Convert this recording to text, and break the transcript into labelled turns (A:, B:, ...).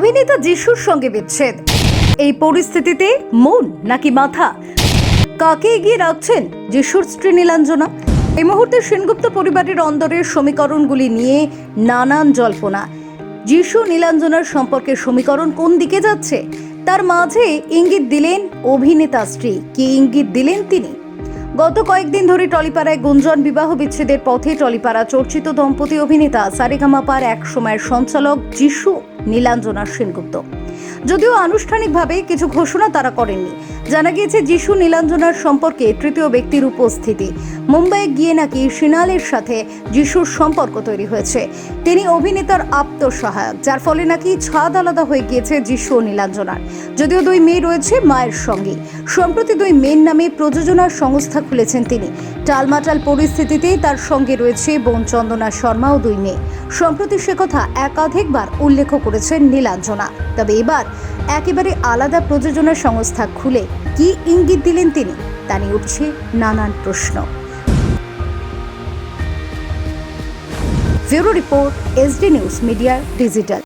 A: অভিনেতা যিশুর সঙ্গে বিচ্ছেদ। এই পরিস্থিতিতে মন নাকি মাথা, কাকে এগিয়ে রাখছেন যিশুর স্ত্রী নীলাঞ্জনা? এই মুহূর্তে সেনগুপ্ত পরিবারের অন্দরের সমীকরণগুলি নিয়ে নানান জল্পনা। যিশু নীলাঞ্জনার সম্পর্কের সমীকরণ কোন দিকে যাচ্ছে, তার মাঝে ইঙ্গিত দিলেন অভিনেতা স্ত্রী। কি ইঙ্গিত দিলেন তিনি? গত কয়েকদিন ধরে টলিপাড়ায় গুঞ্জন বিবাহ বিচ্ছেদের পথে টলিপাড়া চর্চিত দম্পতি অভিনেতা সারেগামাপার এক সময়ের সঞ্চালক যিশু নীলাঞ্জনা সেনগুপ্ত। যদিও আনুষ্ঠানিকভাবে কিছু ঘোষণা তারা করেননি। জানা গিয়েছে যিশু নীলাঞ্জনার সম্পর্কে তৃতীয় ব্যক্তির উপস্থিতি। মুম্বাইয়ে গিয়ে নাকি সিনালের সাথে যিশুর সম্পর্ক তৈরি হয়েছে। তিনি অভিনেতার আপ্তসহায়ক, যার ফলে নাকি ছাদ আলাদা হয়ে গিয়েছে যিশু ও নীলাঞ্জনার। যদিও দুই মেয়ে রয়েছে মায়ের সঙ্গে। সম্প্রতি দুই মেয়ের নামে প্রযোজনার সংস্থা খুলেছেন তিনি। টালমাটাল পরিস্থিতিতেই তার সঙ্গে রয়েছে বোন চন্দনা শর্মা ও দুই মেয়ে। সম্প্রতি সে কথা একাধিকবার উল্লেখ করেছেন নীলাঞ্জনা। তবে এবার একেবারে আলাদা প্রযোজনা সংস্থা খুলে কি ইঙ্গিত দিলেন তিনি, তা নিয়ে উঠছে নানান প্রশ্ন। Bureau report, SD news media digital.